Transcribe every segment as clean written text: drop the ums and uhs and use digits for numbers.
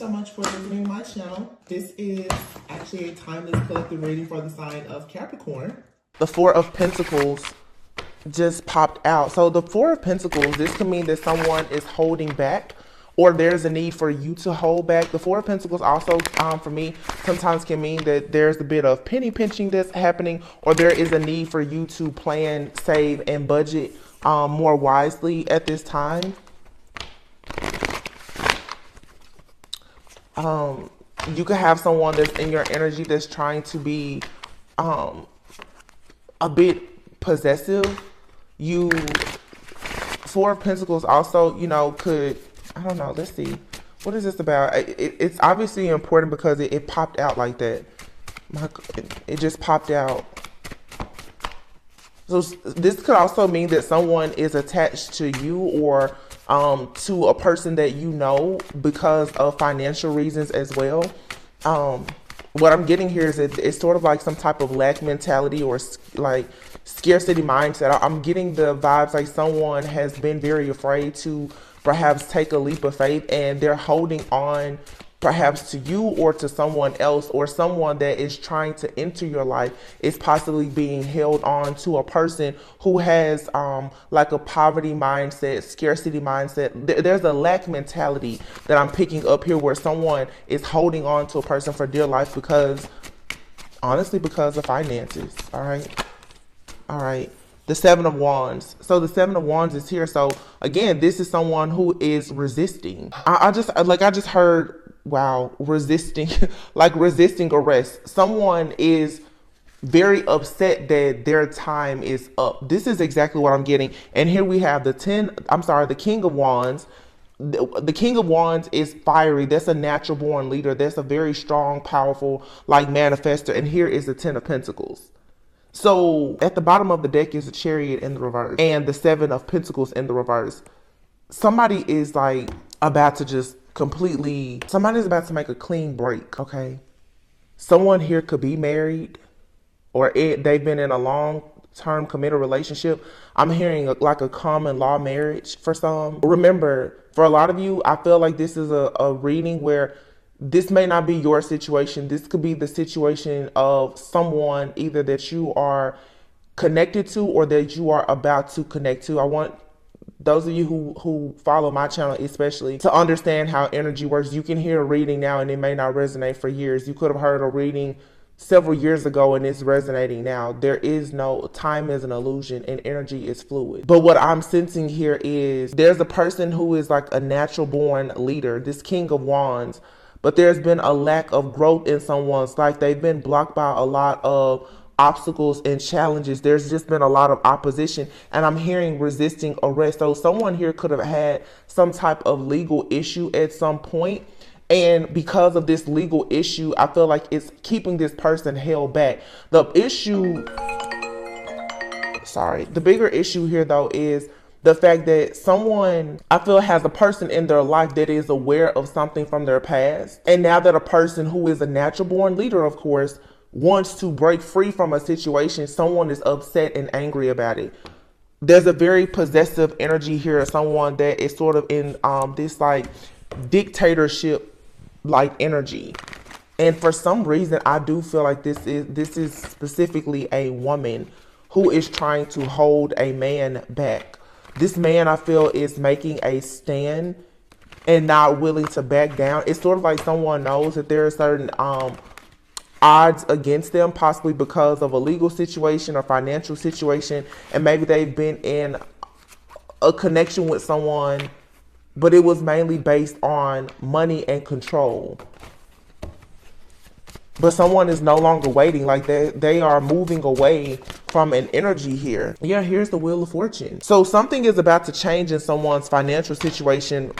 so much for visiting my channel. This is actually a timeless collective reading for the sign of Capricorn. The Four of Pentacles just popped out. So the Four of Pentacles, this could mean that someone is holding back, or there's a need for you to hold back. The Four of Pentacles also, for me, sometimes can mean that there's a bit of penny pinching that's happening, or there is a need for you to plan, save, and budget more wisely at this time. You could have someone that's in your energy that's trying to be a bit possessive. Four of Pentacles also, you know, could, I don't know, let's see. What is this about? It's obviously important because it popped out like that. It just popped out. So this could also mean that someone is attached to you or to a person that you know because of financial reasons as well. What I'm getting here is it's sort of like some type of lack mentality or like scarcity mindset. I'm getting the vibes like someone has been very afraid to perhaps take a leap of faith, and they're holding on perhaps to you or to someone else, or someone that is trying to enter your life is possibly being held on to a person who has like a poverty mindset, scarcity mindset. There's a lack mentality that I'm picking up here, where someone is holding on to a person for dear life because, honestly, because of finances. All right. The Seven of Wands. So the Seven of Wands is here. So again, this is someone who is resisting. I just heard, wow, resisting, like resisting arrest. Someone is very upset that their time is up. This is exactly what I'm getting. And here we have the King of Wands. The King of Wands is fiery. That's a natural born leader. That's a very strong, powerful, like manifester. And here is the Ten of Pentacles. So at the bottom of the deck is a Chariot in the reverse and the Seven of Pentacles in the reverse. Somebody is like about to just somebody's about to make a clean break, okay? Someone here could be married, or they've been in a long-term committed relationship. I'm hearing like a common law marriage for some. Remember, for a lot of you, I feel like this is a reading where this may not be your situation. This could be the situation of someone either that you are connected to or that you are about to connect to. I want those of you who follow my channel especially to understand how energy works. You can hear a reading now and it may not resonate for years. You could have heard a reading several years ago and it's resonating now. There is no time, is an illusion, and energy is fluid. But what I'm sensing here is there's a person who is like a natural born leader, this King of Wands, but there's been a lack of growth in someone's life. They've been blocked by a lot of obstacles and challenges. There's just been a lot of opposition, and I'm hearing resisting arrest. So someone here could have had some type of legal issue at some point, and because of this legal issue, I feel like it's keeping this person held back. The bigger issue here though is the fact that someone, I feel, has a person in their life that is aware of something from their past. And now that a person who is a natural born leader, of course, wants to break free from a situation, someone is upset and angry about it. There's a very possessive energy here, someone that is sort of in this like dictatorship like energy. And for some reason, I do feel like this is specifically a woman who is trying to hold a man back. This man, I feel, is making a stand and not willing to back down. It's sort of like someone knows that there are certain odds against them, possibly because of a legal situation or financial situation, and maybe they've been in a connection with someone, but it was mainly based on money and control. But someone is no longer waiting, like they are moving away from an energy here. Yeah, here's the Wheel of Fortune. So something is about to change in someone's financial situation,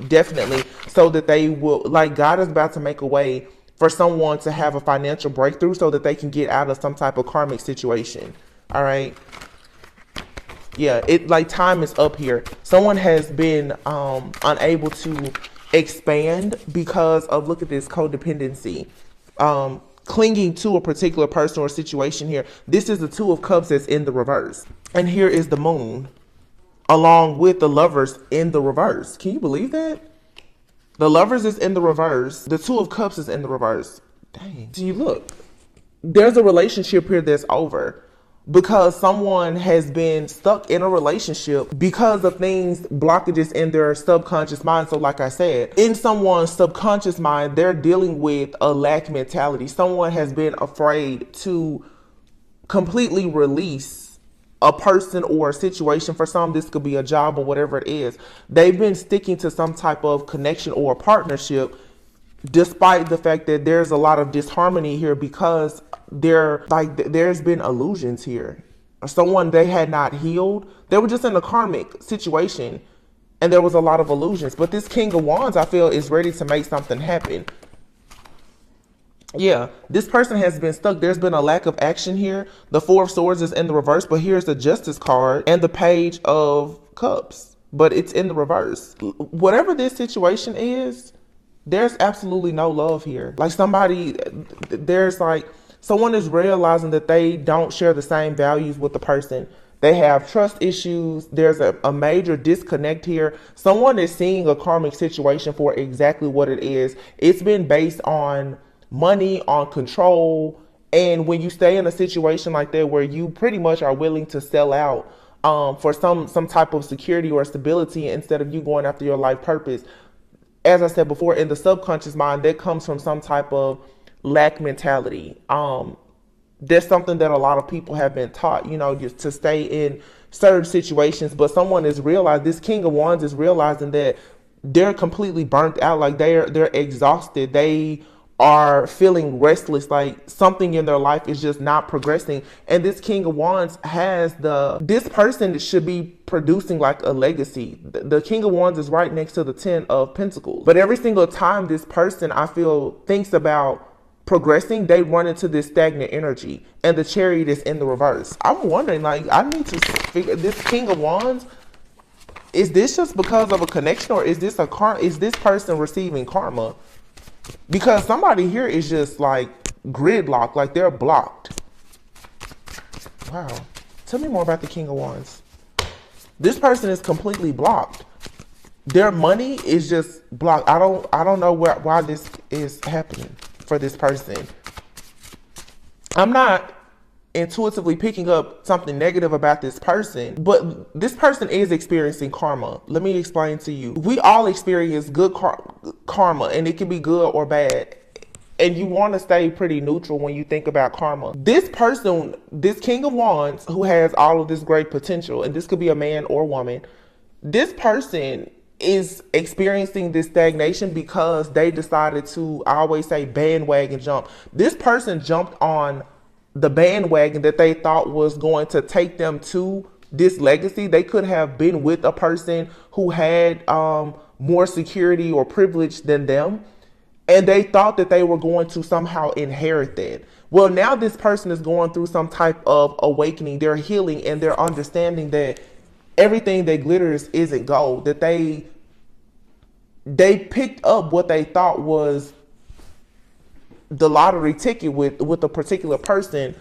definitely, so that they will, like God is about to make a way for someone to have a financial breakthrough so that they can get out of some type of karmic situation. All right. Yeah, it like time is up here. Someone has been unable to expand because of, look at this, codependency. Clinging to a particular person or situation here. This is the Two of Cups that's in the reverse. And here is the Moon along with the Lovers in the reverse. Can you believe that? The Lovers is in the reverse. The Two of Cups is in the reverse. Dang. Do you look? There's a relationship here that's over because someone has been stuck in a relationship because of things, blockages in their subconscious mind. So like I said, in someone's subconscious mind, they're dealing with a lack mentality. Someone has been afraid to completely release a person or a situation. For some, this could be a job or whatever it is. They've been sticking to some type of connection or a partnership despite the fact that there's a lot of disharmony here because there's been illusions here. Someone they had not healed. They were just in a karmic situation and there was a lot of illusions. But this King of Wands, I feel, is ready to make something happen. Yeah, this person has been stuck. There's been a lack of action here. The Four of Swords is in the reverse, but here's the Justice card and the Page of Cups, but it's in the reverse. Whatever this situation is, there's absolutely no love here. Like someone is realizing that they don't share the same values with the person. They have trust issues. There's a major disconnect here. Someone is seeing a karmic situation for exactly what it is. It's been based on money, on control. And when you stay in a situation like that where you pretty much are willing to sell out for some type of security or stability instead of you going after your life purpose, as I said before, in the subconscious mind, that comes from some type of lack mentality. There's something that a lot of people have been taught, just to stay in certain situations. But someone is realizing, this King of Wands is realizing that they're completely burnt out. Like they're exhausted. They are feeling restless, like something in their life is just not progressing. And this King of Wands this person should be producing like a legacy. The King of Wands is right next to the Ten of Pentacles. But every single time this person, I feel, thinks about progressing, they run into this stagnant energy. And the Chariot is in the reverse. I'm wondering, like, I need to figure this King of Wands, is this just because of a connection, or is this person receiving karma? Because somebody here is just like gridlocked, like they're blocked. Wow. Tell me more about the King of Wands. This person is completely blocked. Their money is just blocked. I don't know why this is happening for this person. I'm not intuitively picking up something negative about this person, but this person is experiencing karma. Let me explain to you. We all experience good karma, and it can be good or bad. And you want to stay pretty neutral when you think about karma. This person, this King of Wands, who has all of this great potential, and this could be a man or woman, this person is experiencing this stagnation because they decided to, I always say, bandwagon jump. This person jumped on the bandwagon that they thought was going to take them to this legacy. They could have been with a person who had more security or privilege than them, and they thought that they were going to somehow inherit that. Well, now this person is going through some type of awakening. They're healing, and they're understanding that everything that glitters isn't gold, that they picked up what they thought was the lottery ticket with a particular person.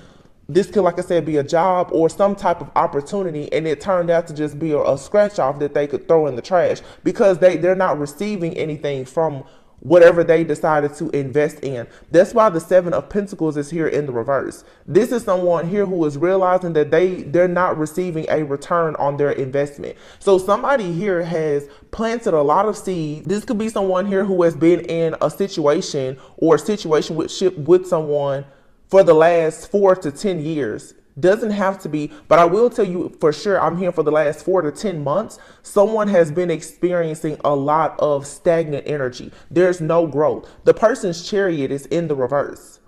This could, like I said, be a job or some type of opportunity, and it turned out to just be a scratch off that they could throw in the trash because they're not receiving anything from whatever they decided to invest in. That's why the Seven of Pentacles is here in the reverse. This is someone here who is realizing that they're not receiving a return on their investment. So somebody here has planted a lot of seed. This could be someone here who has been in a situation or a situation with someone for the last 4 to 10 years. Doesn't have to be, but I will tell you for sure, I'm here for the last 4 to 10 months. Someone has been experiencing a lot of stagnant energy. There's no growth. The person's Chariot is in the reverse.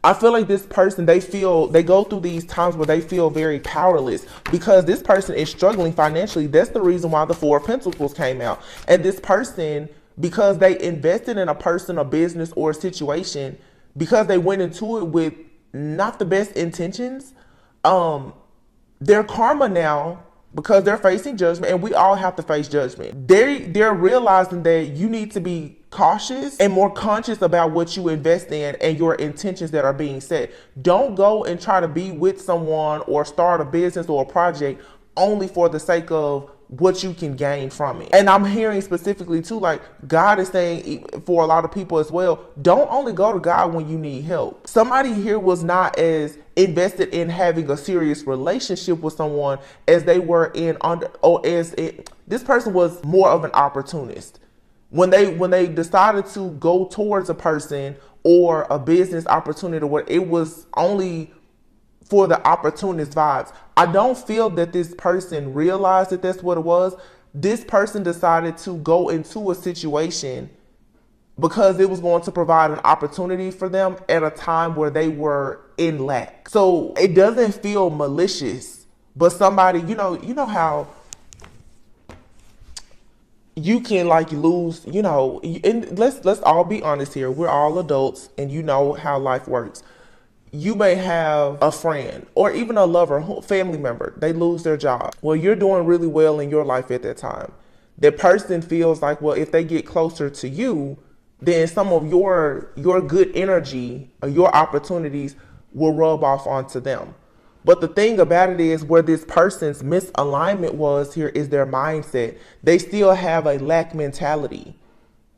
I feel like this person, they go through these times where they feel very powerless because this person is struggling financially. That's the reason why the Four of Pentacles came out. And this person, because they invested in a person, a business, or a situation, because they went into it with not the best intentions, their karma now, because they're facing judgment, and we all have to face judgment, they're realizing that you need to be cautious and more conscious about what you invest in and your intentions that are being set. Don't go and try to be with someone or start a business or a project only for the sake of what you can gain from it. And I'm hearing specifically too, like God is saying for a lot of people as well, don't only go to God when you need help. Somebody here was not as invested in having a serious relationship with someone as they were in this person was more of an opportunist. When they decided to go towards a person or a business opportunity, where it was only for the opportunist vibes. I don't feel that this person realized that that's what it was. This person decided to go into a situation because it was going to provide an opportunity for them at a time where they were in lack. So it doesn't feel malicious, but somebody, you know how you can like lose, and let's all be honest here. We're all adults and you know how life works. You may have a friend or even a lover, family member, they lose their job. Well, you're doing really well in your life at that time. That person feels like, well, if they get closer to you, then some of your good energy or your opportunities will rub off onto them. But the thing about it is, where this person's misalignment was here is their mindset. They still have a lack mentality.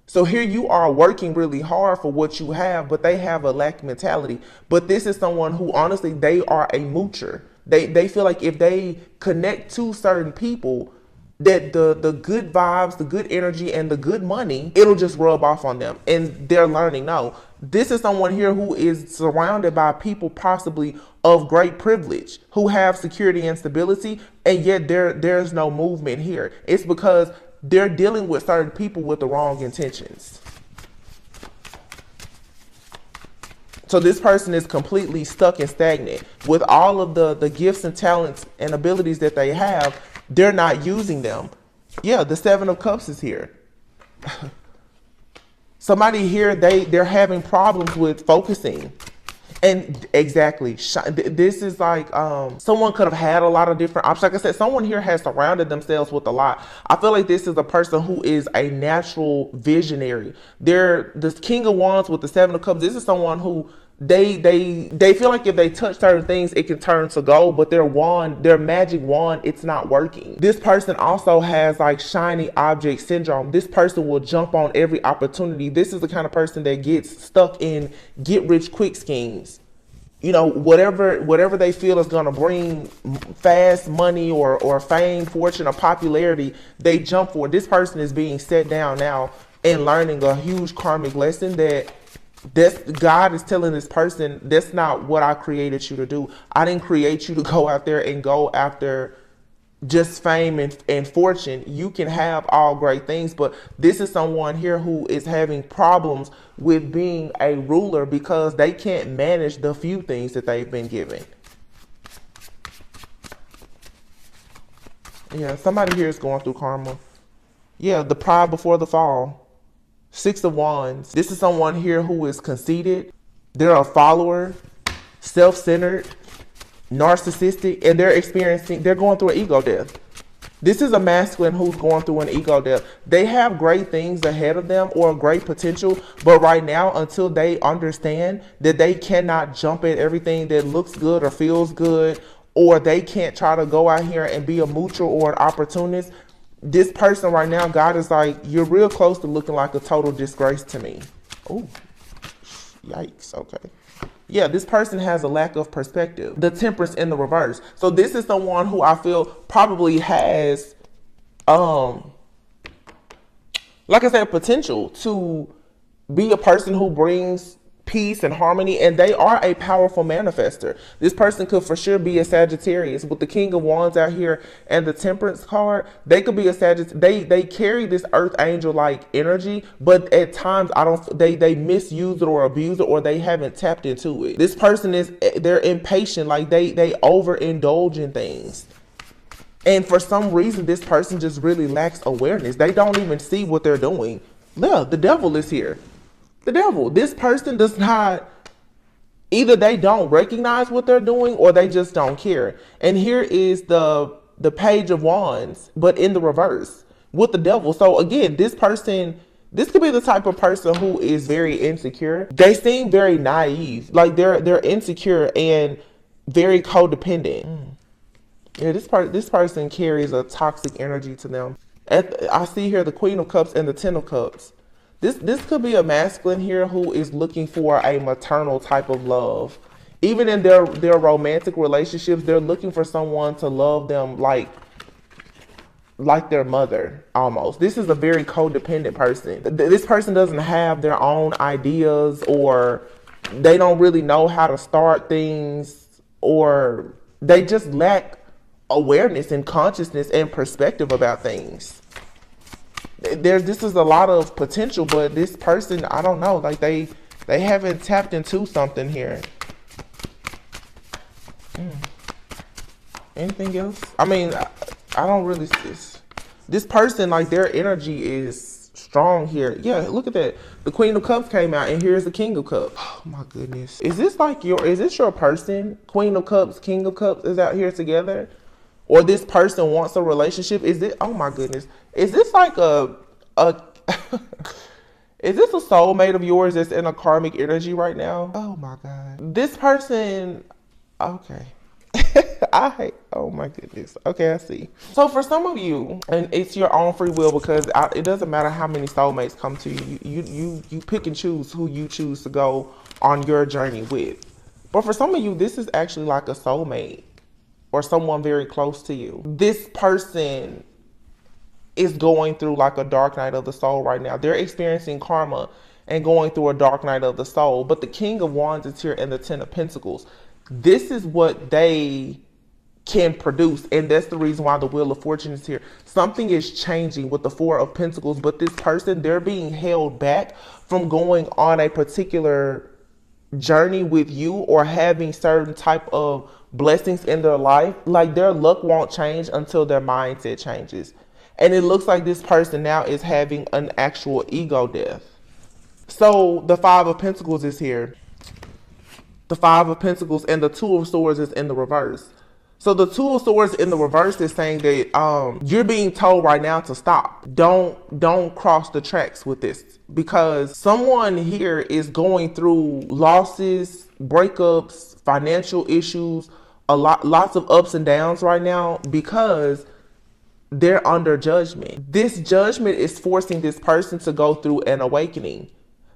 So here you are working really hard for what you have, but they have a lack mentality. But this is someone who honestly, they are a moocher. They feel like if they connect to certain people, that the good vibes, the good energy, and the good money, it'll just rub off on them. And they're learning, no, this is someone here who is surrounded by people possibly of great privilege, who have security and stability, and yet there's no movement here. It's because they're dealing with certain people with the wrong intentions. So this person is completely stuck and stagnant. With all of the gifts and talents and abilities that they have, they're not using them. Yeah, the Seven of Cups is here. Somebody here, they're having problems with focusing. And exactly, this is like someone could have had a lot of different options. Like I said, someone here has surrounded themselves with a lot. I feel like this is a person who is a natural visionary. They're the King of Wands with the Seven of Cups. This is someone who they feel like if they touch certain things, it can turn to gold, but their magic wand, it's not working. This person also has like shiny object syndrome. This person will jump on every opportunity. This is the kind of person that gets stuck in get rich quick schemes. Whatever they feel is going to bring fast money or fame, fortune, or popularity, they jump for it. This person is being set down now and learning a huge karmic lesson that God is telling this person, that's not what I created you to do. I didn't create you to go out there and go after just fame and fortune. You can have all great things, but this is someone here who is having problems with being a ruler because they can't manage the few things that they've been given. Yeah, somebody here is going through karma. Yeah, the pride before the fall. Six of Wands. This is someone here who is conceited. They're a follower, self-centered, narcissistic, and they're going through an ego death. This is a masculine who's going through an ego death. They have great things ahead of them or great potential, but right now, until they understand that they cannot jump at everything that looks good or feels good, or they can't try to go out here and be a moocher or an opportunist, this person right now, God is like, you're real close to looking like a total disgrace to me. Oh, yikes. Okay. Yeah, this person has a lack of perspective. The Temperance in the reverse. So this is someone who I feel probably has, like I said, potential to be a person who brings peace and harmony, and they are a powerful manifester. This person could for sure be a Sagittarius. With the King of Wands out here and the Temperance card, they could be a Sagittarius. They carry this Earth Angel like energy, but at times they misuse it or abuse it, or they haven't tapped into it. This person they're impatient, like they overindulge in things. And for some reason, this person just really lacks awareness. They don't even see what they're doing. Yeah, the devil is here. The devil. This person does not, either they don't recognize what they're doing or they just don't care. And here is the Page of Wands, but in the reverse with the devil. So again, this could be the type of person who is very insecure. They seem very naive, like they're insecure and very codependent. Yeah, this person carries a toxic energy to them. I see here the Queen of Cups and the Ten of Cups. This could be a masculine here who is looking for a maternal type of love. Even in their romantic relationships, they're looking for someone to love them like their mother almost. This is a very codependent person. This person doesn't have their own ideas, or they don't really know how to start things, or they just lack awareness and consciousness and perspective about things. This is a lot of potential, but this person, I don't know, like they haven't tapped into something here. Anything else? I mean, I don't really see this person, like their energy is strong here. Yeah, look at that. The Queen of Cups came out, and here's the King of Cups. Oh my goodness. Is this your person? Queen of Cups, King of Cups is out here together? Or this person wants a relationship? Is it, oh my goodness. Is this like a is this a soulmate of yours that's in a karmic energy right now? Oh my God. This person, okay. Oh my goodness. Okay, I see. So for some of you, and it's your own free will, because it doesn't matter how many soulmates come to you. You pick and choose who you choose to go on your journey with. But for some of you, this is actually like a soulmate or someone very close to you. This person is going through like a dark night of the soul right now. They're experiencing karma and going through a dark night of the soul. But the King of Wands is here, and the Ten of Pentacles. This is what they can produce, and that's the reason why the Wheel of Fortune is here. Something is changing with the Four of Pentacles, but this person, they're being held back from going on a particular journey with you or having certain type of blessings in their life. Like their luck won't change until their mindset changes. And it looks like this person now is having an actual ego death. So the Five of Pentacles is here. The Five of Pentacles and the Two of Swords is in the reverse. So the Two of Swords in the reverse is saying that you're being told right now to stop. Don't cross the tracks with this, because someone here is going through losses, breakups, financial issues, lots of ups and downs right now because they're under judgment. This judgment is forcing this person to go through an awakening.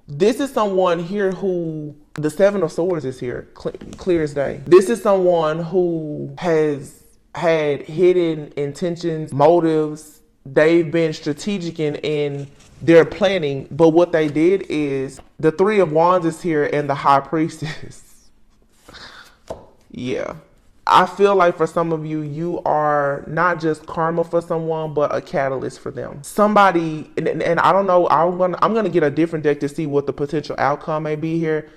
This is someone here who, the Seven of Swords is here, clear as day. This is someone who has had hidden intentions, motives. They've been strategic in their planning, but what they did is, the Three of Wands is here, and the High Priestess. Yeah. I feel like for some of you, you are not just karma for someone, but a catalyst for them. Somebody, and I don't know, I'm gonna get a different deck to see what the potential outcome may be here.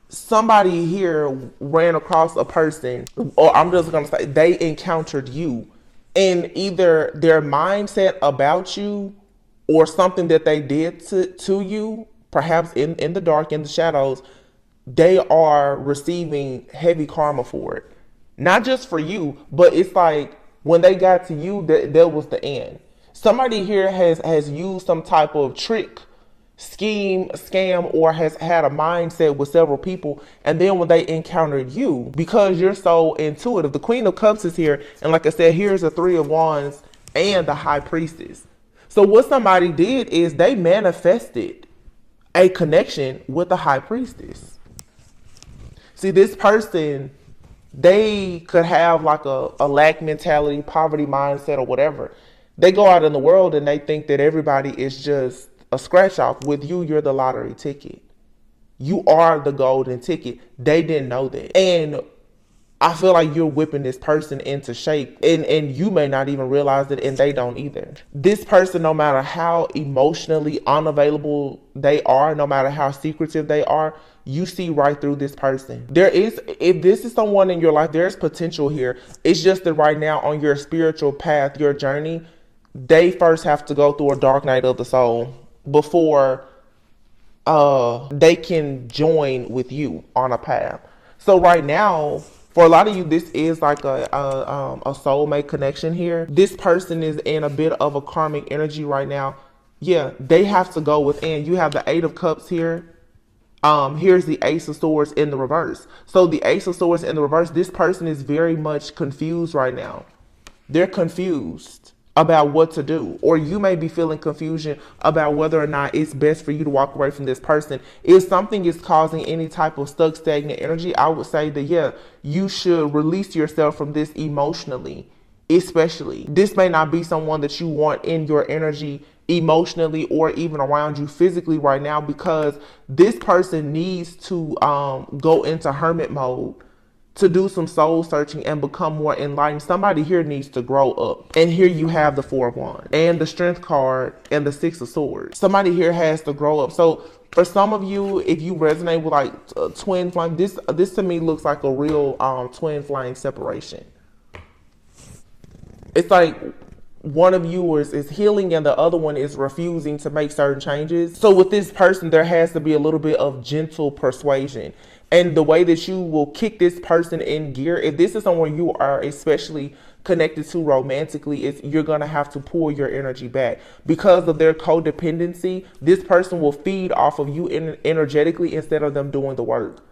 Somebody here ran across a person, or I'm just gonna say they encountered you, and either their mindset about you or something that they did to you, perhaps in the dark, in the shadows, they are receiving heavy karma for it. Not just for you, but it's like when they got to you, that was the end. Somebody here has used some type of trick, scheme, scam, or has had a mindset with several people. And then when they encountered you, because you're so intuitive, the Queen of Cups is here. And like I said, here's the Three of Wands and the High Priestess. So what somebody did is they manifested a connection with the High Priestess. See, this person, they could have like a lack mentality, poverty mindset, or whatever. They go out in the world and they think that everybody is just a scratch off. With you, you're the lottery ticket. You are the golden ticket. They didn't know that. And I feel like you're whipping this person into shape, and you may not even realize it, and they don't either. This person, no matter how emotionally unavailable they are, no matter how secretive they are, you see right through this person. If this is someone in your life, there's potential here. It's just that right now on your spiritual path, your journey, they first have to go through a dark night of the soul before they can join with you on a path. So right now, for a lot of you, this is like a soulmate connection here. This person is in a bit of a karmic energy right now. Yeah, they have to go within. You have the Eight of Cups here. Here's the Ace of Swords in the reverse. So the Ace of Swords in the reverse, this person is very much confused right now. They're confused about what to do, or you may be feeling confusion about whether or not it's best for you to walk away from this person. If something is causing any type of stuck, stagnant energy, I would say that, yeah, you should release yourself from this emotionally. Especially, this may not be someone that you want in your energy emotionally or even around you physically right now, because this person needs to go into hermit mode to do some soul searching and become more enlightened. Somebody here needs to grow up. And here you have the Four of Wands and the Strength card and the Six of Swords. Somebody here has to grow up. So for some of you, if you resonate with like twin flame, this to me looks like a real twin flame separation. It's like one of you is healing and the other one is refusing to make certain changes. So with this person, there has to be a little bit of gentle persuasion. And the way that you will kick this person in gear, if this is someone you are especially connected to romantically, is you're going to have to pull your energy back. Because of their codependency, this person will feed off of you energetically instead of them doing the work.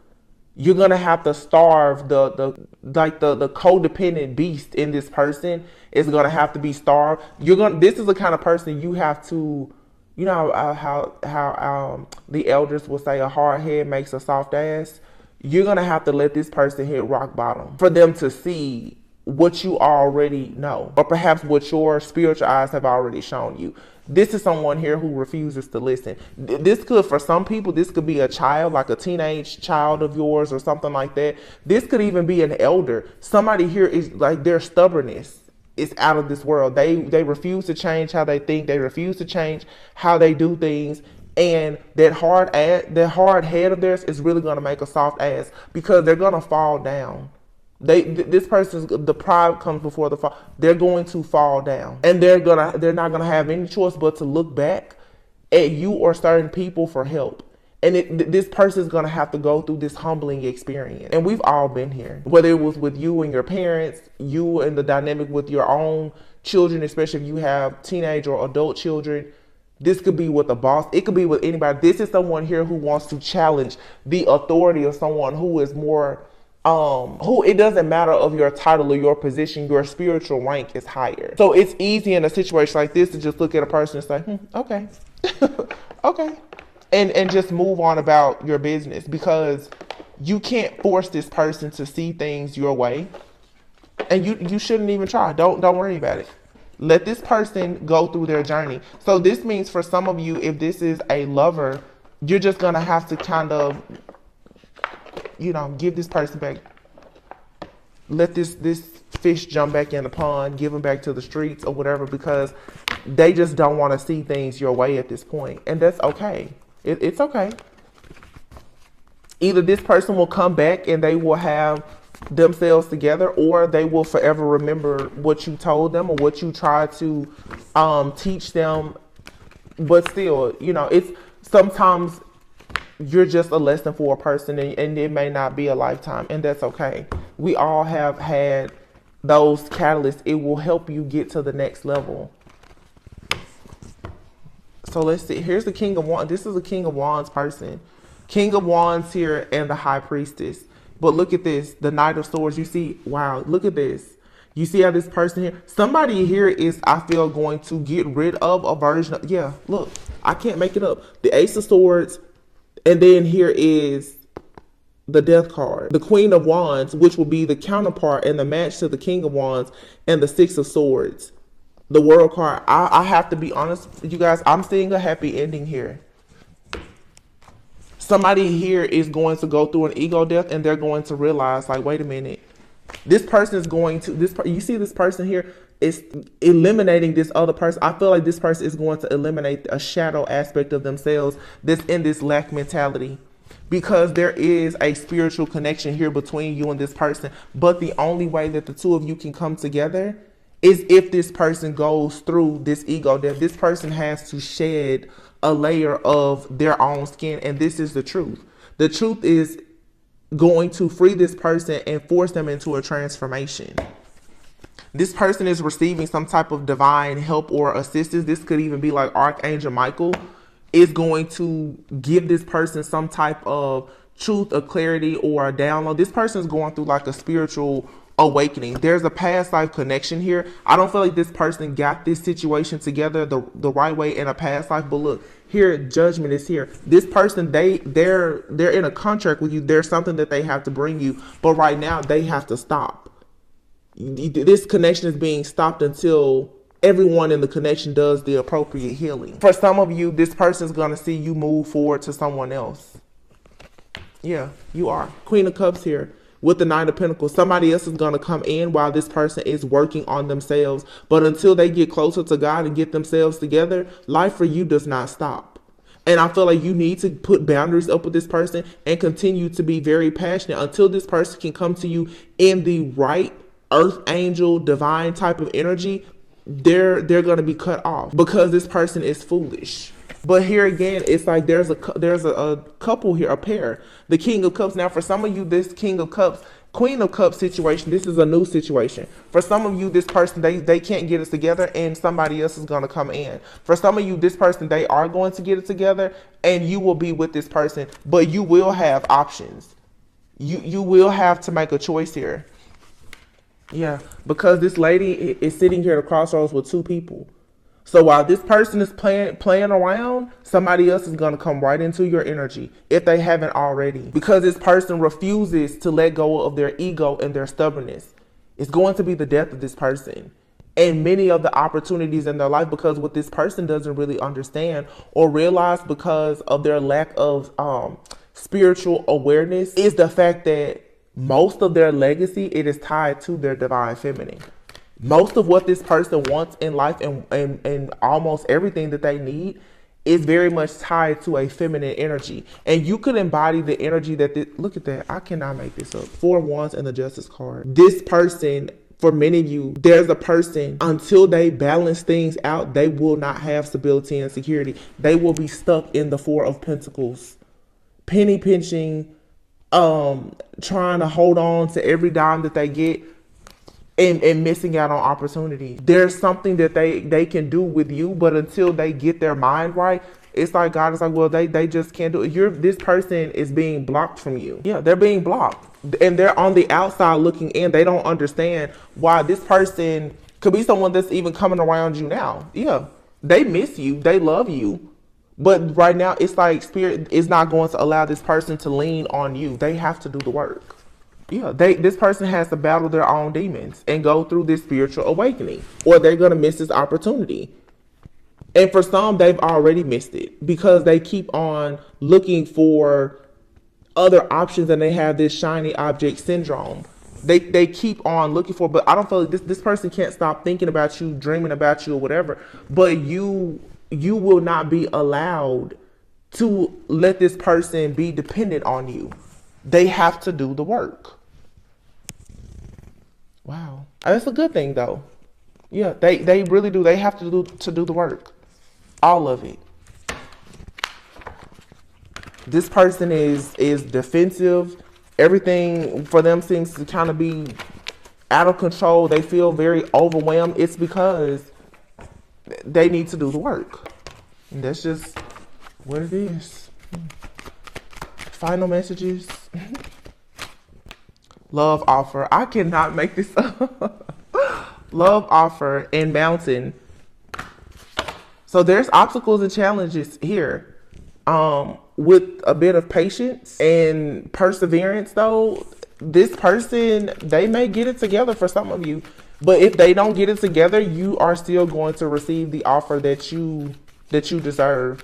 You're going to have to starve the codependent beast in this person is going to have to be starved. This is the kind of person you have to, you know how the elders will say a hard head makes a soft ass. You're going to have to let this person hit rock bottom for them to see what you already know, or perhaps what your spiritual eyes have already shown you. This is someone here who refuses to listen. This could, for some people, this could be a child, like a teenage child of yours or something like that. This could even be an elder. Somebody here is like, their stubbornness is out of this world. They refuse to change how they think. They refuse to change how they do things. And that hard head of theirs is really going to make a soft ass, because they're going to fall down. This person's, the pride comes before the fall. They're going to fall down, and they're not gonna have any choice but to look back at you or certain people for help. And this person's gonna have to go through this humbling experience. And we've all been here, whether it was with you and your parents, you and the dynamic with your own children, especially if you have teenage or adult children. This could be with a boss. It could be with anybody. This is someone here who wants to challenge the authority of someone who is more, who, it doesn't matter of your title or your position, your spiritual rank is higher. So it's easy in a situation like this to just look at a person and say, okay, okay. And just move on about your business, because you can't force this person to see things your way. And you shouldn't even try. Don't worry about it. Let this person go through their journey. So this means for some of you, if this is a lover, you're just going to have to kind of, give this person back. Let this fish jump back in the pond, give them back to the streets or whatever, because they just don't want to see things your way at this point. And that's okay. It's okay. Either this person will come back and they will have themselves together, or they will forever remember what you told them or what you tried to teach them. But still, it's sometimes you're just a lesson for a person, and it may not be a lifetime, and that's okay. We all have had those catalysts. It will help you get to the next level. So let's see. Here's the King of Wands. This is a King of Wands person. King of Wands here and the High Priestess. But look at this, the Knight of Swords. You see, wow, look at this. You see how this person here, somebody here is, I feel, going to get rid of a version of, yeah, look, I can't make it up. The Ace of Swords, and then here is the Death card. The Queen of Wands, which will be the counterpart and the match to the King of Wands, and the Six of Swords. The World card. I have to be honest, you guys, I'm seeing a happy ending here. Somebody here is going to go through an ego death, and they're going to realize, like, wait a minute. This person is going to, you see this person here is eliminating this other person. I feel like this person is going to eliminate a shadow aspect of themselves that's in this lack mentality, because there is a spiritual connection here between you and this person. But the only way that the two of you can come together is if this person goes through this ego death. This person has to shed a layer of their own skin, and this is the truth. The truth is going to free this person and force them into a transformation. This person is receiving some type of divine help or assistance. This could even be like Archangel Michael is going to give this person some type of truth, a clarity, or a download. This person is going through like a spiritual awakening. There's a past life connection here. I don't feel like this person got this situation together the right way in a past life, but look, here judgment is here. This person, they're in a contract with you. There's something that they have to bring you, but right now they have to stop. This connection is being stopped until everyone in the connection does the appropriate healing. For some of you, this person is going to see you move forward to someone else. Yeah, you are. Queen of Cups here with the Nine of Pentacles. Somebody else is going to come in while this person is working on themselves. But until they get closer to God and get themselves together, life for you does not stop. And I feel like you need to put boundaries up with this person and continue to be very passionate until this person can come to you in the right earth angel divine type of energy. They're going to be cut off because this person is foolish. But here again, it's like there's a couple here, a pair. The King of Cups. Now, for some of you, this King of Cups, Queen of Cups situation, this is a new situation. For some of you, this person, they can't get it together and somebody else is going to come in. For some of you, this person, they are going to get it together and you will be with this person, but you will have options. You will have to make a choice here. Yeah, because this lady is sitting here at a crossroads with two people. So while this person is playing around, somebody else is going to come right into your energy if they haven't already. Because this person refuses to let go of their ego and their stubbornness. It's going to be the death of this person and many of the opportunities in their life, because what this person doesn't really understand or realize because of their lack of spiritual awareness is the fact that most of their legacy, it is tied to their divine feminine. Most of what this person wants in life and almost everything that they need is very much tied to a feminine energy. And you could embody the energy that, look at that, I cannot make this up. 4 Wands and the Justice card. This person, for many of you, there's a person, until they balance things out, they will not have stability and security. They will be stuck in the 4 of Pentacles, penny pinching, trying to hold on to every dime that they get and missing out on opportunity. There's something that they can do with you, but until they get their mind right, it's like God is like, well, they just can't do it. This person is being blocked from you. Yeah, they're being blocked. And they're on the outside looking in. They don't understand why this person could be someone that's even coming around you now. Yeah, they miss you. They love you. But right now, it's like spirit is not going to allow this person to lean on you. They have to do the work. Yeah, this person has to battle their own demons and go through this spiritual awakening, or they're going to miss this opportunity. And for some, they've already missed it because they keep on looking for other options and they have this shiny object syndrome. They keep on looking for, but I don't feel like this person can't stop thinking about you, dreaming about you or whatever, but you will not be allowed to let this person be dependent on you. They have to do the work. Wow. That's a good thing though. Yeah, they really do. They have to do the work. All of it. This person is defensive. Everything for them seems to kind of be out of control. They feel very overwhelmed. It's because they need to do the work. And that's just what it is. Final messages. Love offer. I cannot make this up. Love offer and mountain. So there's obstacles and challenges here. With a bit of patience and perseverance though, this person, they may get it together for some of you. But if they don't get it together, you are still going to receive the offer that you deserve.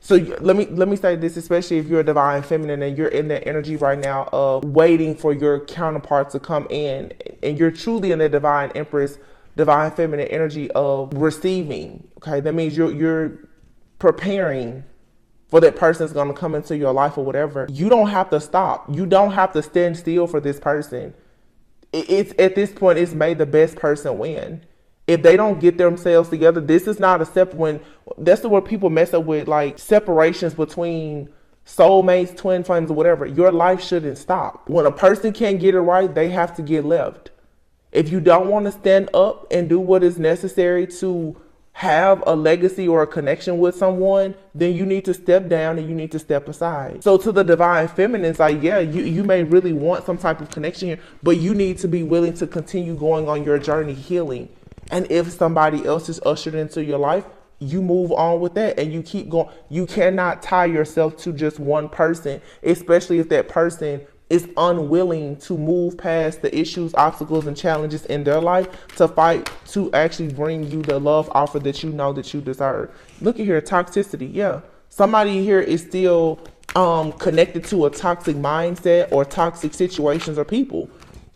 So let me say this, especially if you're a divine feminine and you're in that energy right now of waiting for your counterpart to come in, and you're truly in the divine empress, divine feminine energy of receiving. Okay, that means you're preparing for that person that's going to come into your life or whatever. You don't have to stop. You don't have to stand still for this person. It's at this point, it's made the best person win. If they don't get themselves together, this is not a step when that's the word people mess up with, like separations between soulmates, twin flames, or whatever. Your life shouldn't stop. When a person can't get it right, they have to get left. If you don't want to stand up and do what is necessary to have a legacy or a connection with someone, then you need to step down and you need to step aside. So to the divine feminine, it's like, yeah, you may really want some type of connection here, but you need to be willing to continue going on your journey healing. And if somebody else is ushered into your life, you move on with that and you keep going. You cannot tie yourself to just one person, especially if that person is unwilling to move past the issues, obstacles, and challenges in their life to fight to actually bring you the love offer that you know that you deserve. Look at here, toxicity. Yeah, somebody here is still connected to a toxic mindset or toxic situations or people.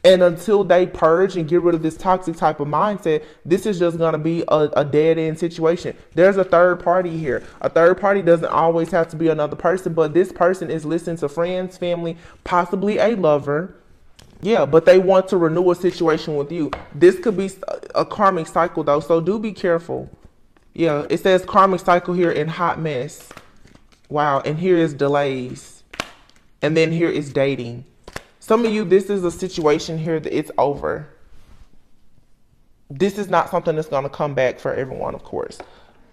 And until they purge and get rid of this toxic type of mindset, this is just going to be a dead end situation. There's a third party here. A third party doesn't always have to be another person, but this person is listening to friends, family, possibly a lover. Yeah, but they want to renew a situation with you. This could be a karmic cycle though, so do be careful. Yeah, it says karmic cycle here in hot mess. Wow, and here is delays. And then here is dating. Some of you, this is a situation here that it's over. This is not something that's going to come back for everyone, of course.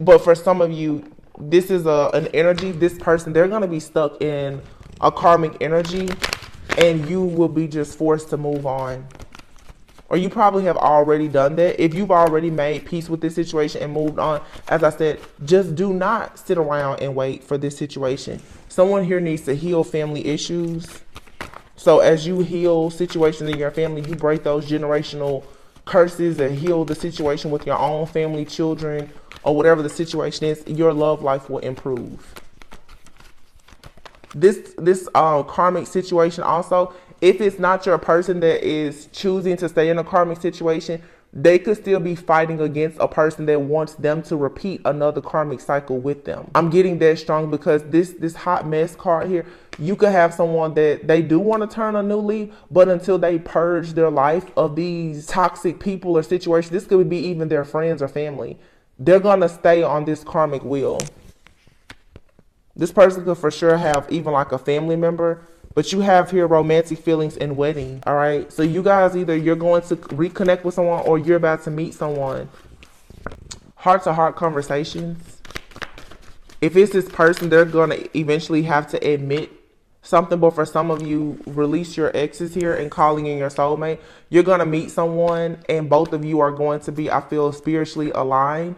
But for some of you, this is an energy, this person, they're going to be stuck in a karmic energy and you will be just forced to move on. Or you probably have already done that. If you've already made peace with this situation and moved on, as I said, just do not sit around and wait for this situation. Someone here needs to heal family issues. So as you heal situations in your family, you break those generational curses and heal the situation with your own family, children, or whatever the situation is, your love life will improve. This karmic situation also, if it's not your person that is choosing to stay in a karmic situation, they could still be fighting against a person that wants them to repeat another karmic cycle with them. I'm getting that strong because this hot mess card here, you could have someone that they do want to turn a new leaf, but until they purge their life of these toxic people or situations, this could be even their friends or family, they're going to stay on this karmic wheel. This person could for sure have even like a family member. But you have here romantic feelings and wedding, all right? So you guys, either you're going to reconnect with someone or you're about to meet someone. Heart-to-heart conversations. If it's this person, they're going to eventually have to admit something. But for some of you, release your exes here and calling in your soulmate. You're going to meet someone and both of you are going to be, I feel, spiritually aligned.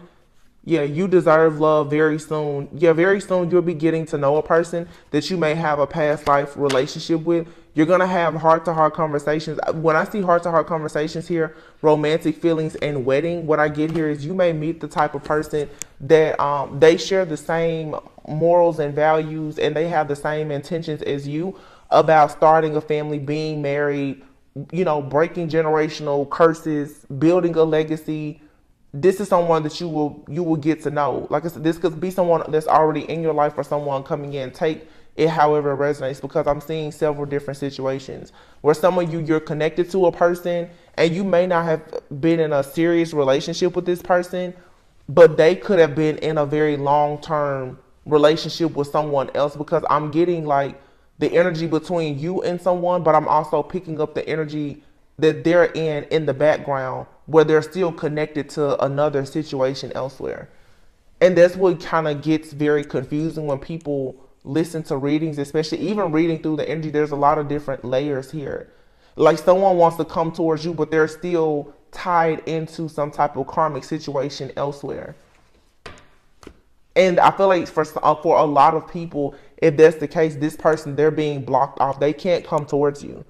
Yeah, you deserve love very soon. Yeah, very soon you'll be getting to know a person that you may have a past life relationship with. You're going to have heart-to-heart conversations. When I see heart-to-heart conversations here, romantic feelings and wedding, what I get here is you may meet the type of person that they share the same morals and values and they have the same intentions as you about starting a family, being married, you know, breaking generational curses, building a legacy. This is someone that you will get to know. Like I said, this could be someone that's already in your life or someone coming in. Take it however it resonates, because I'm seeing several different situations where some of you, you're connected to a person and you may not have been in a serious relationship with this person, but they could have been in a very long-term relationship with someone else, because I'm getting like the energy between you and someone, but I'm also picking up the energy that they're in the background where they're still connected to another situation elsewhere. And that's what kind of gets very confusing when people listen to readings, especially even reading through the energy. There's a lot of different layers here. Like someone wants to come towards you, but they're still tied into some type of karmic situation elsewhere. And I feel like for a lot of people, if that's the case, this person, they're being blocked off. They can't come towards you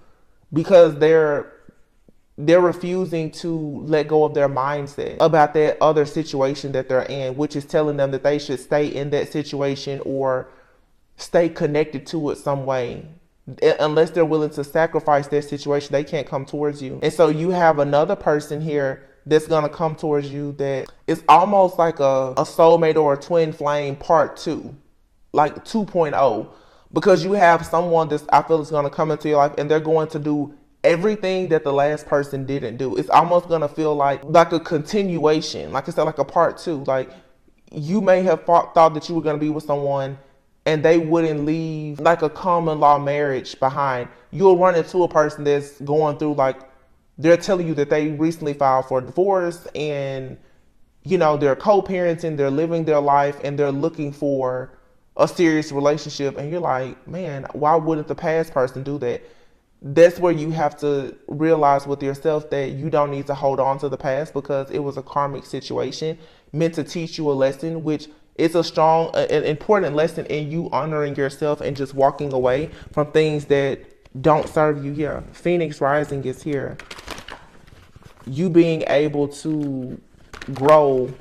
because they're refusing to let go of their mindset about that other situation that they're in, which is telling them that they should stay in that situation or stay connected to it some way. Unless they're willing to sacrifice their situation, they can't come towards you. And so you have another person here that's going to come towards you that is almost like a soulmate or a twin flame part 2, like 2.0, because you have someone that I feel is going to come into your life and they're going to do everything that the last person didn't do. It's almost going to feel like a continuation, like I said, like a part 2. Like you may have thought that you were going to be with someone and they wouldn't leave like a common law marriage behind. You'll run into a person that's going through, like, they're telling you that they recently filed for divorce and you know, they're co-parenting, they're living their life, and they're looking for a serious relationship. And you're like, man, why wouldn't the past person do that? That's where you have to realize with yourself that you don't need to hold on to the past, because it was a karmic situation meant to teach you a lesson, which is a strong, an important lesson in you honoring yourself and just walking away from things that don't serve you here. Phoenix rising is here. You being able to grow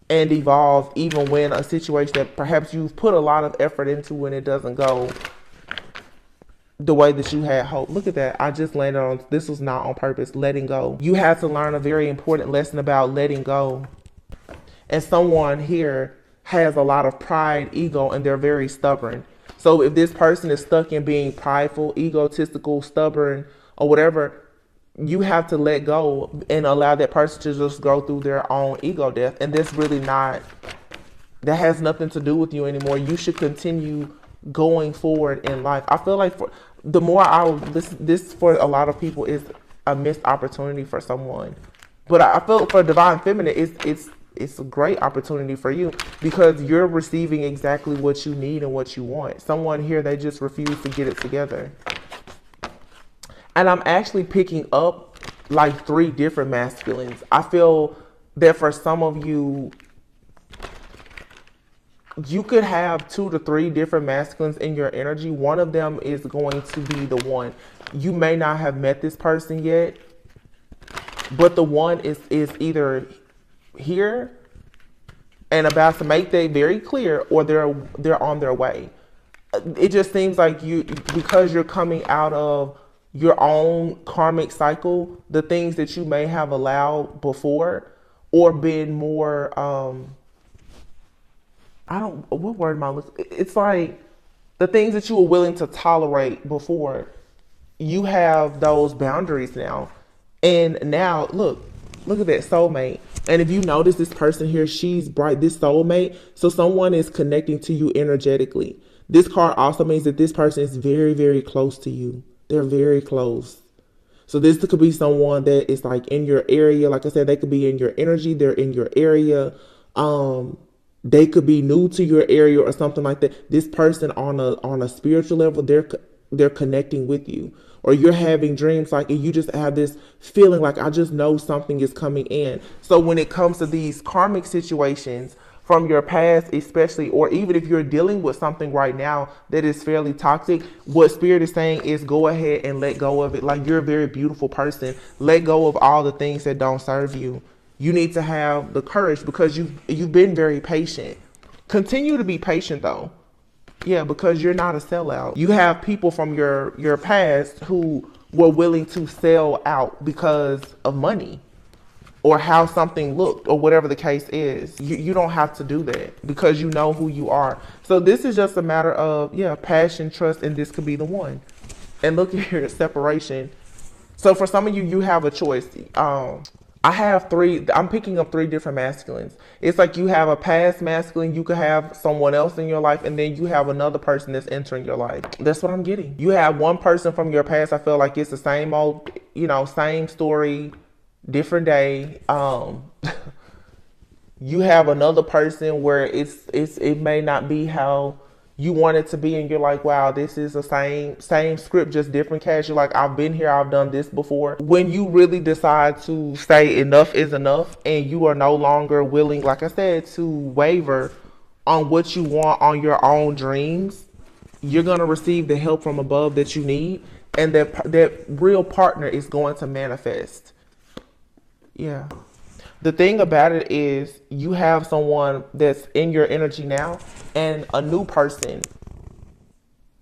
and evolve even when a situation that perhaps you've put a lot of effort into, when it doesn't go the way that you had hoped. Look at that. I just landed on, this was not on purpose, letting go. You have to learn a very important lesson about letting go. And someone here has a lot of pride, ego, and they're very stubborn. So if this person is stuck in being prideful, egotistical, stubborn, or whatever, you have to let go and allow that person to just go through their own ego death. And that's really not, that has nothing to do with you anymore. You should continue going forward in life. I feel like the more I listen, this for a lot of people is a missed opportunity for someone. But I feel for Divine Feminine, it's a great opportunity for you, because you're receiving exactly what you need and what you want. Someone here, they just refuse to get it together. And I'm actually picking up like 3 different masculines. I feel that for some of you, you could have 2 to 3 different masculines in your energy. One of them is going to be the one. You may not have met this person yet, but the one is either here and about to make that very clear, or they're on their way. It just seems like you, because you're coming out of your own karmic cycle, the things that you may have allowed before, or been more what word am I looking? It's like the things that you were willing to tolerate before, you have those boundaries now. And now look at that soulmate. And if you notice, this person here, she's bright, this soulmate. So someone is connecting to you energetically. This card also means that this person is very, very close to you. They're very close. So this could be someone that is like in your area. Like I said, they could be in your energy. They're in your area. They could be new to your area or something like that. This person on a spiritual level, they're connecting with you. Or you're having dreams like, and you just have this feeling like, I just know something is coming in. So when it comes to these karmic situations from your past, especially, or even if you're dealing with something right now that is fairly toxic, what Spirit is saying is go ahead and let go of it. Like, you're a very beautiful person. Let go of all the things that don't serve you. You need to have the courage, because you've been very patient. Continue to be patient though. Yeah, because you're not a sellout. You have people from your past who were willing to sell out because of money or how something looked or whatever the case is. You don't have to do that, because you know who you are. So this is just a matter of, passion, trust, and this could be the one. And look here, separation. So for some of you, you have a choice. I have 3, I'm picking up 3 different masculines. It's like you have a past masculine, you could have someone else in your life, and then you have another person that's entering your life. That's what I'm getting. You have one person from your past, I feel like it's the same old, same story, different day. You have another person where it may not be how you want it to be, and you're like, wow, this is the same script, just different cast. You're like, I've been here, I've done this before. When you really decide to say enough is enough, and you are no longer willing, like I said, to waver on what you want, on your own dreams, you're going to receive the help from above that you need, and that real partner is going to manifest. Yeah. The thing about it is, you have someone that's in your energy now, and a new person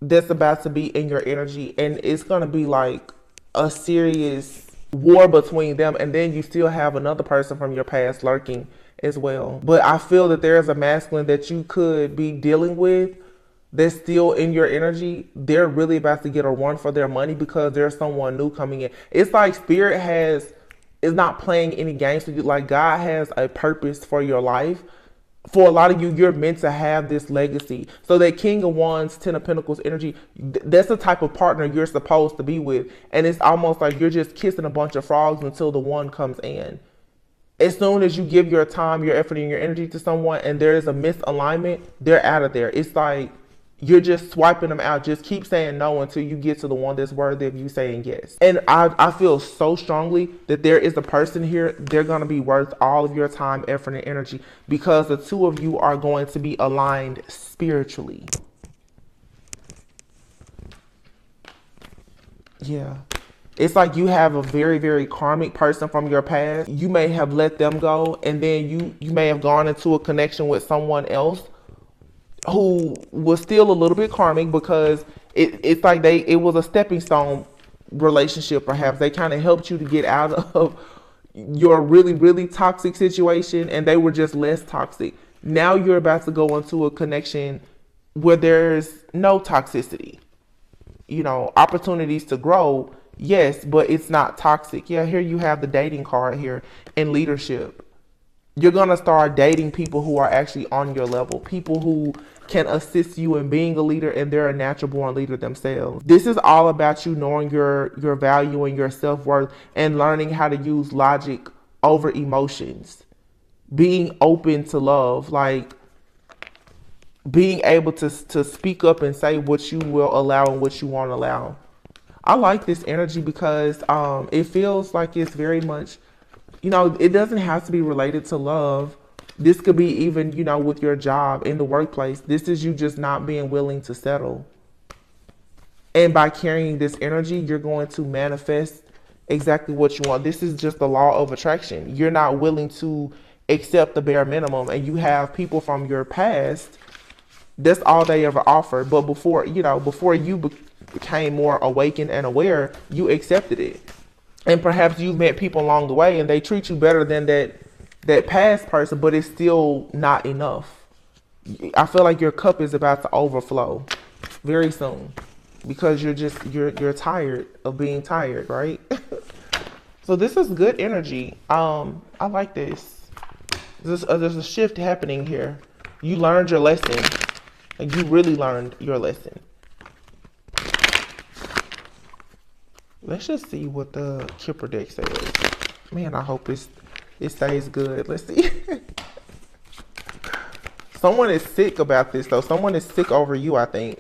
that's about to be in your energy, and it's going to be like a serious war between them. And then you still have another person from your past lurking as well. But I feel that there's a masculine that you could be dealing with that's still in your energy. They're really about to get a run for their money, because there's someone new coming in. It's like Spirit is not playing any games with you. Like, God has a purpose for your life. For a lot of you, you're meant to have this legacy. So that King of Wands, 10 of Pentacles energy, that's the type of partner you're supposed to be with. And it's almost like you're just kissing a bunch of frogs until the one comes in. As soon as you give your time, your effort, and your energy to someone and there is a misalignment, they're out of there. It's like you're just swiping them out. Just keep saying no until you get to the one that's worthy of you saying yes. And I feel so strongly that there is a person here, they're going to be worth all of your time, effort, and energy, because the two of you are going to be aligned spiritually. Yeah. It's like you have a very, very karmic person from your past. You may have let them go, and then you may have gone into a connection with someone else who was still a little bit karmic, because it's like it was a stepping stone relationship. Perhaps they kind of helped you to get out of your really, really toxic situation, and they were just less toxic. Now you're about to go into a connection where there's no toxicity, opportunities to grow. Yes, but it's not toxic. Yeah, here you have the dating card here in leadership. You're going to start dating people who are actually on your level, people who can assist you in being a leader, and they're a natural born leader themselves. This is all about you knowing your value and your self-worth, and learning how to use logic over emotions, being open to love, like being able to speak up and say what you will allow and what you won't allow. I like this energy because it feels like it's very much, it doesn't have to be related to love. This could be even, with your job in the workplace. This is you just not being willing to settle. And by carrying this energy, you're going to manifest exactly what you want. This is just the law of attraction. You're not willing to accept the bare minimum, and you have people from your past, that's all they ever offered. But before you became more awakened and aware, you accepted it. And perhaps you've met people along the way and they treat you better than that past person, but it's still not enough. I feel like your cup is about to overflow very soon, because you're tired of being tired, right? So this is good energy. I like this. There's a shift happening here. You learned your lesson. Like, you really learned your lesson. Let's just see what the Kipper deck says. Man, I hope it stays good. Let's see. Someone is sick about this, though. Someone is sick over you, I think.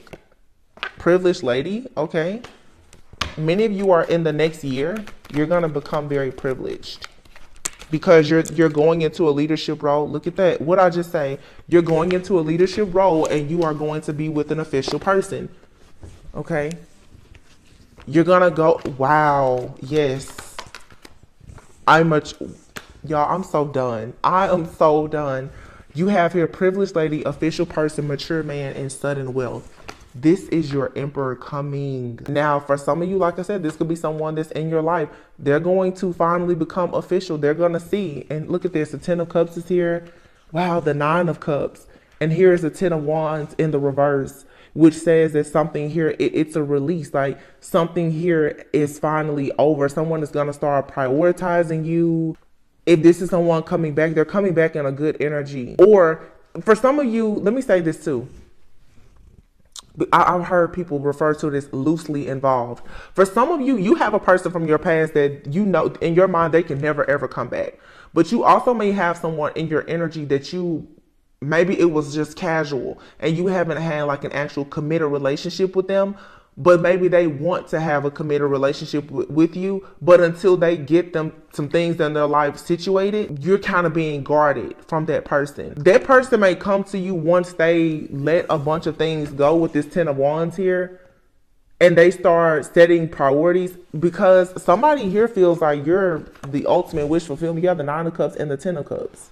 Privileged lady, okay. Many of you are in the next year, you're going to become very privileged, because you're going into a leadership role. Look at that. What I just say? You're going into a leadership role, and you are going to be with an official person, okay. You're gonna go, wow, yes. Y'all, I'm so done. I am so done. You have here privileged lady, official person, mature man, and sudden wealth. This is your emperor coming. Now, for some of you, like I said, this could be someone that's in your life. They're going to finally become official. They're going to see. And look at this. The 10 of Cups is here. Wow, the 9 of Cups. And here is the 10 of Wands in the reverse, which says that something here, it's a release. Like, something here is finally over. Someone is going to start prioritizing you. If this is someone coming back, they're coming back in a good energy. Or for some of you, let me say this too. I've heard people refer to this loosely involved. For some of you, you have a person from your past that in your mind, they can never ever come back. But you also may have someone in your energy that maybe it was just casual and you haven't had like an actual committed relationship with them, but maybe they want to have a committed relationship with you. But until they get them some things in their life situated, you're kind of being guarded from that person. That person may come to you once they let a bunch of things go with this 10 of Wands here, and they start setting priorities, because somebody here feels like you're the ultimate wish fulfillment. You have the 9 of Cups and the 10 of Cups.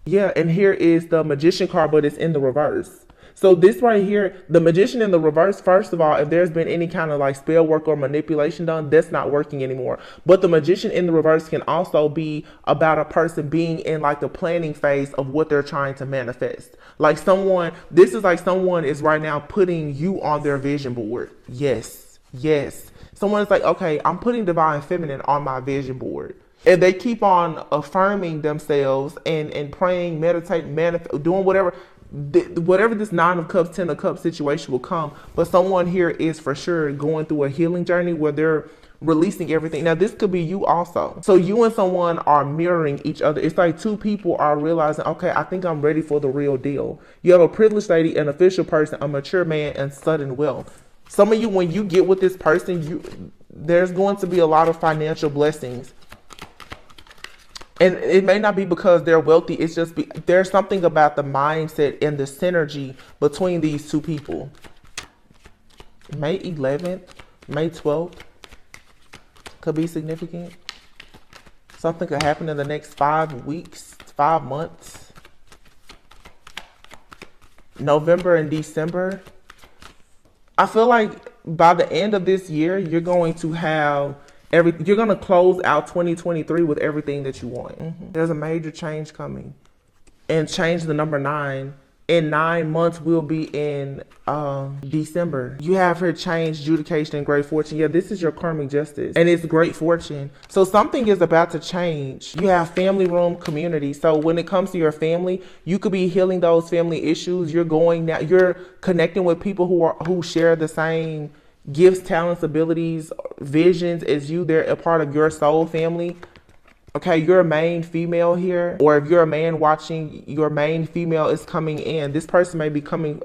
Yeah, and here is the Magician card, but it's in the reverse. So this right here, the Magician in the reverse, first of all, if there's been any kind of like spell work or manipulation done, that's not working anymore. But the Magician in the reverse can also be about a person being in like the planning phase of what they're trying to manifest. Like this is like someone is right now putting you on their vision board. Yes, yes. Someone is like, okay, I'm putting Divine Feminine on my vision board. And they keep on affirming themselves and praying, meditating, doing whatever this 9 of Cups, 10 of Cups situation will come. But someone here is for sure going through a healing journey where they're releasing everything. Now, this could be you also. So you and someone are mirroring each other. It's like two people are realizing, okay, I think I'm ready for the real deal. You have a privileged lady, an official person, a mature man, and sudden wealth. Some of you, when you get with this person, there's going to be a lot of financial blessings. And it may not be because they're wealthy. It's just there's something about the mindset and the synergy between these two people. May 11th, May 12th could be significant. Something could happen in the next 5 weeks, 5 months. November and December. I feel like by the end of this year, you're going to have you're going to close out 2023 with everything that you want. There's a major change coming. And change the number 9. In 9 months, we'll be in December. You have here change, adjudication, and great fortune. Yeah, this is your karmic justice. And it's great fortune. So something is about to change. You have family room community. So when it comes to your family, you could be healing those family issues. You're connecting with people who share the same gifts, talents, abilities, visions as you. They're a part of your soul family. Okay, you're a main female here, or if you're a man watching, your main female is coming in. This person may be coming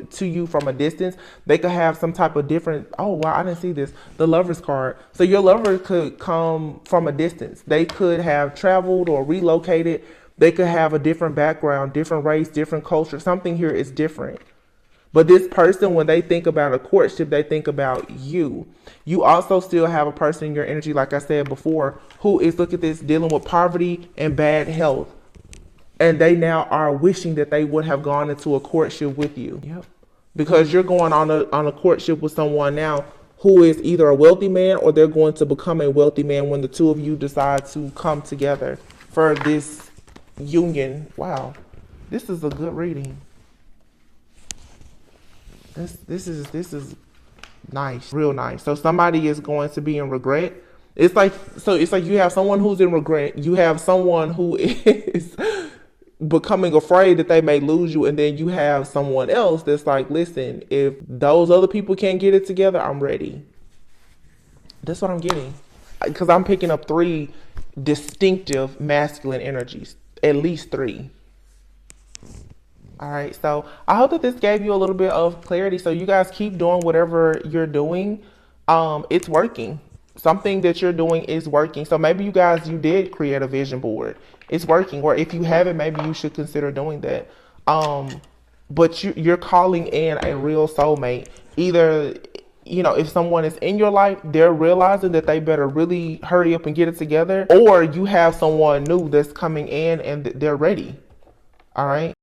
to you from a distance. They could have some type of different, oh wow, I didn't see this, the Lover's card. So your lover could come from a distance. They could have traveled or relocated. They could have a different background, different race, different culture. Something here is different. But this person, when they think about a courtship, they think about you. You also still have a person in your energy, like I said before, who is, look at this, dealing with poverty and bad health. And they now are wishing that they would have gone into a courtship with you. Yep. Because you're going on a courtship with someone now who is either a wealthy man or they're going to become a wealthy man when the two of you decide to come together for this union. Wow. This is a good reading. This is nice, real nice. So somebody is going to be in regret. It's like you have someone who's in regret. You have someone who is becoming afraid that they may lose you, and then you have someone else that's like, listen, if those other people can't get it together, I'm ready. That's what I'm getting, because I'm picking up 3 distinctive masculine energies, at least 3. All right, so I hope that this gave you a little bit of clarity. So you guys keep doing whatever you're doing. It's working. Something that you're doing is working. So maybe you did create a vision board. It's working. Or if you haven't, maybe you should consider doing that. But you're calling in a real soulmate. Either, if someone is in your life, they're realizing that they better really hurry up and get it together. Or you have someone new that's coming in and they're ready. All right.